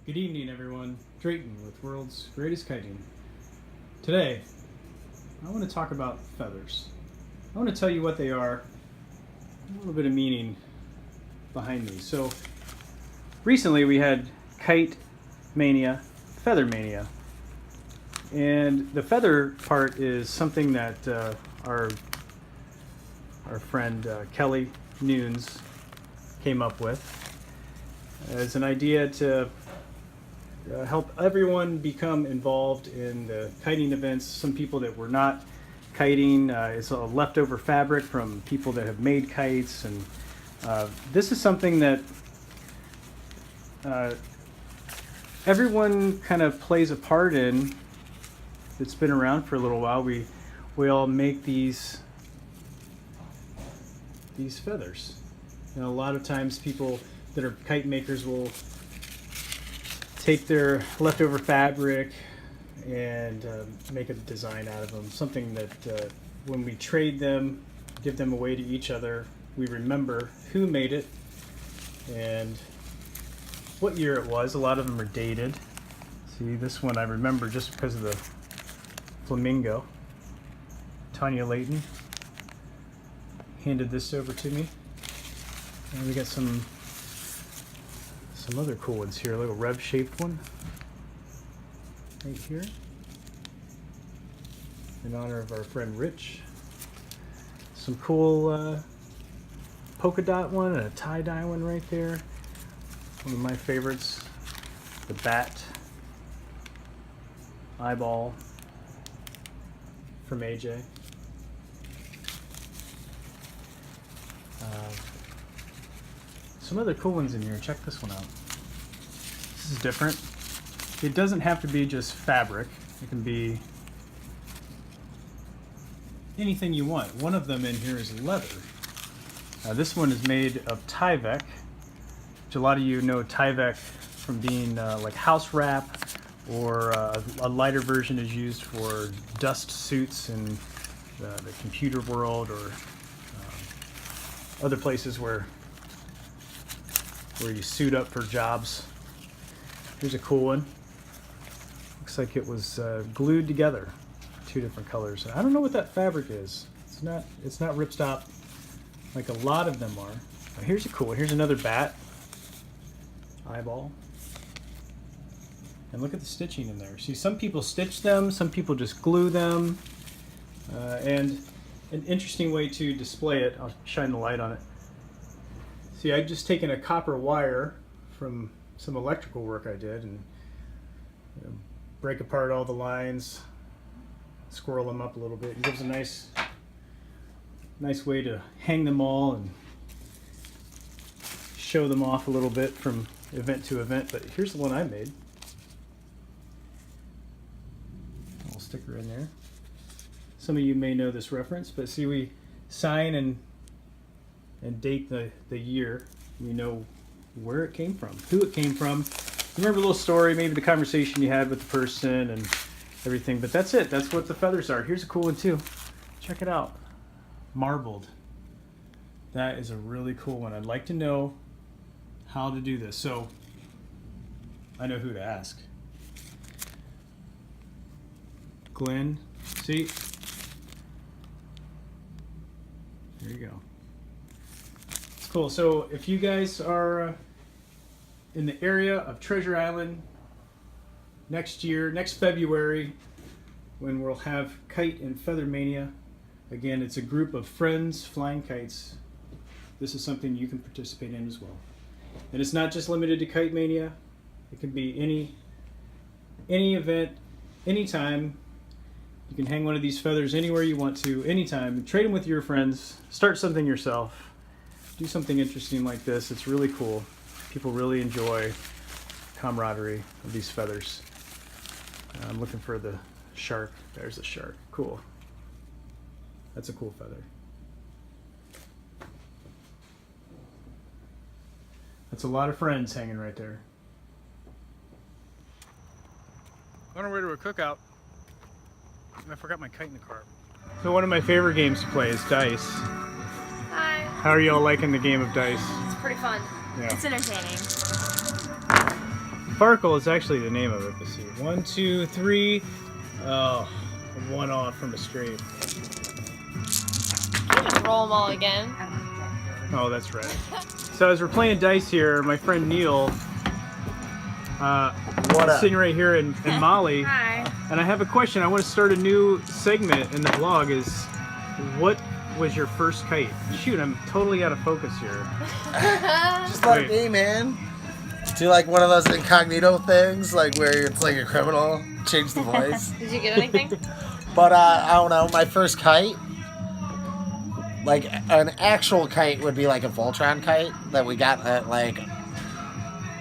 Good evening, everyone. Drayton with World's Greatest Kiting. Today, I want to talk about feathers. I want to tell you what they are, a little bit of meaning behind these. So, recently we had Kite Mania, Feather Mania. And the feather part is something that our friend Kelly Nunes came up with as an idea to help everyone become involved in the kiting events. Some people that were not kiting, it's a leftover fabric from people that have made kites, and this is something that everyone kind of plays a part in. It's been around for a little while. We all make these feathers. And a lot of times people that are kite makers will take their leftover fabric and make a design out of them. Something that when we trade them, give them away to each other, we remember who made it and what year it was. A lot of them are dated. See, this one I remember just because of the flamingo. Tanya Layton handed this over to me. And we got some other cool ones here. A little rev-shaped one right here in honor of our friend Rich. Some cool polka dot one and a tie-dye one right there. One of my favorites, the bat eyeball from AJ. Some other cool ones in here. Check this one out. This is different. It doesn't have to be just fabric. It can be anything you want. One of them in here is leather. This one is made of Tyvek, which a lot of you know Tyvek from being like house wrap, or a lighter version is used for dust suits in the computer world, or other places where you suit up for jobs. Here's a cool one. Looks like it was glued together, two different colors. I don't know what that fabric is. It's not ripstop like a lot of them are. Here's a cool one. Here's another bat eyeball. And look at the stitching in there. See, some people stitch them, some people just glue them. And an interesting way to display it, I'll shine the light on it. See, I've just taken a copper wire from some electrical work I did and break apart all the lines, squirrel them up a little bit. It gives a nice way to hang them all and show them off a little bit from event to event. But here's the one I made. A little sticker in there. Some of you may know this reference, but see, we sign and date the year. We know where it came from, who it came from. Remember a little story, maybe the conversation you had with the person and everything, but that's it. That's what the feathers are. Here's a cool one too. Check it out. Marbled. That is a really cool one. I'd like to know how to do this. So I know who to ask. Glenn, see? There you go. It's cool. So if you guys are in the area of Treasure Island next year, next February, when we'll have Kite and Feather Mania, again, it's a group of friends flying kites. This is something you can participate in as well. And it's not just limited to Kite Mania. It can be any event, anytime. You can hang one of these feathers anywhere you want to, anytime. Trade them with your friends. Start something yourself. Do something interesting like this. It's really cool. People really enjoy camaraderie of these feathers. I'm looking for the shark. There's the shark. Cool. That's a cool feather. That's a lot of friends hanging right there. On our way to a cookout. I forgot my kite in the car. So one of my favorite games to play is dice. Hi. How are y'all liking the game of dice? It's pretty fun. Yeah. It's entertaining. Farkle is actually the name of it. Let's see. 1, 2, 3. Oh, I'm one off from a straight. You can just roll them all again. Oh, that's right. So as we're playing dice here, my friend Neil What is up? sitting right here in Mali. Hi. And I have a question. I want to start a new segment in the blog. Is what was your first kite? Shoot, I'm totally out of focus here. Just let it be, man. Do like one of those incognito things, like where it's like a criminal. Change the voice. Did you get anything? But I don't know. My first kite, like an actual kite, would be like a Voltron kite that we got at like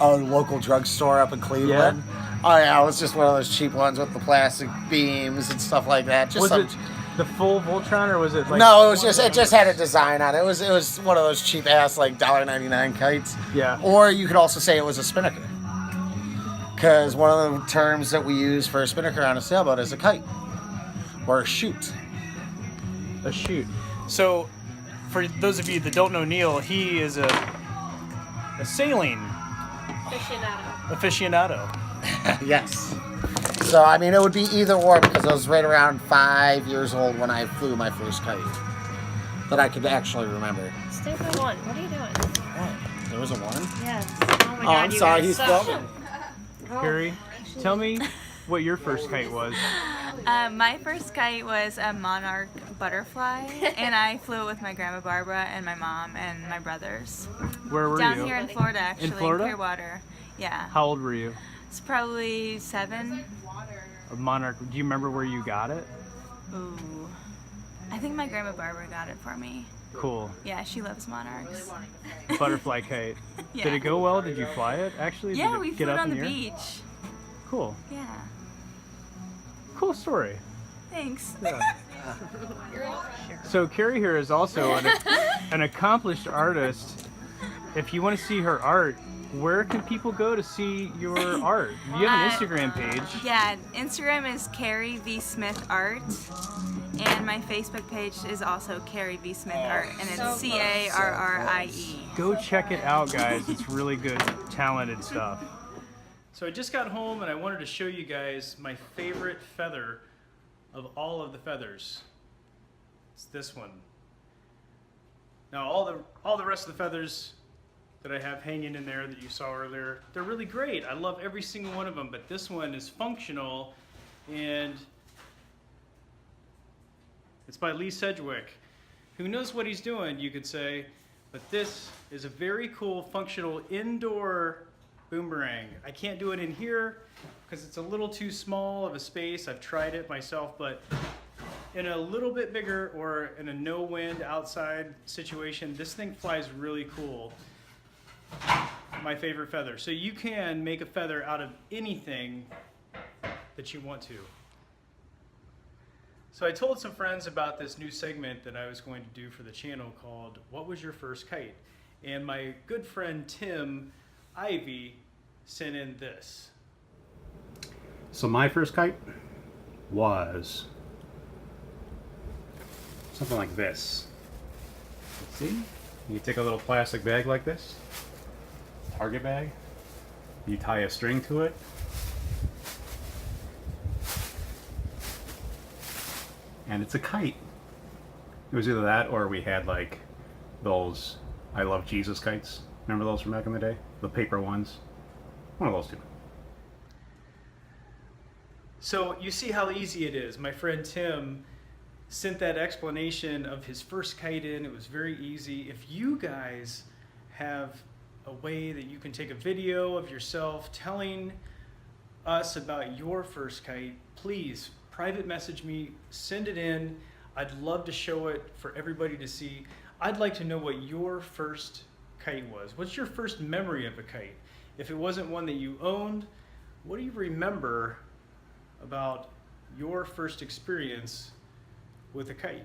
a local drugstore up in Cleveland. Yeah. Oh yeah, it was just one of those cheap ones with the plastic beams and stuff like that. Just Was some... it the full Voltron or was it like? No, it just had a design on it. It was one of those cheap ass like $1.99 kites. Yeah. Or you could also say it was a spinnaker. Because one of the terms that we use for a spinnaker on a sailboat is a kite or a chute. A shoot. So, for those of you that don't know Neil, he is a sailing aficionado. Yes. So, I mean, it would be either or because I was right around 5 years old when I flew my first kite that I could actually remember. Stay by one. What are you doing? What? There was a one? Yes. Oh my Oh, I'm sorry, he's filming. Carrie, tell me what your first kite was. My first kite was a monarch butterfly, and I flew it with my grandma Barbara and my mom and my brothers. Where were Down you? here in Florida, actually, in Florida? Clearwater. Yeah. How old were you? It's probably 7. A monarch. Do you remember where you got it? Ooh. I think my grandma Barbara got it for me. Cool. Yeah, she loves monarchs. Butterfly kite. Yeah. Did it go well? Did you fly it? Actually? Yeah, Did it we get flew it up on in the air? beach. Cool. Yeah. Cool story. Thanks. Yeah. So Carrie here is also an accomplished artist. If you want to see her art, where can people go to see your art? You have an Instagram page. Yeah, Instagram is Carrie V. Smith Art, and my Facebook page is also Carrie V. Smith Art, and it's CARRIE. Go check it out, guys. It's really good, talented stuff. So I just got home and I wanted to show you guys my favorite feather of all of the feathers. It's this one. Now all the rest of the feathers that I have hanging in there that you saw earlier, they're really great. I love every single one of them, but this one is functional, and it's by Lee Sedgwick. Who knows what he's doing, you could say, but this is a very cool functional indoor boomerang. I can't do it in here because it's a little too small of a space. I've tried it myself, but in a little bit bigger or in a no wind outside situation, this thing flies really cool. My favorite feather. So you can make a feather out of anything that you want to. So I told some friends about this new segment that I was going to do for the channel called What Was Your First Kite? And my good friend Tim Ivy sent in this. So my first kite was something like this. Let's see. You take a little plastic bag like this, target bag. You tie a string to it. And it's a kite. It was either that or we had like those I Love Jesus kites. Remember those from back in the day? The paper ones. One of those two. So you see how easy it is. My friend Tim sent that explanation of his first kite in. It was very easy. If you guys have a way that you can take a video of yourself telling us about your first kite, please private message me, send it in. I'd love to show it for everybody to see. I'd like to know what your first kite was. What's your first memory of a kite? If it wasn't one that you owned, what do you remember about your first experience with a kite?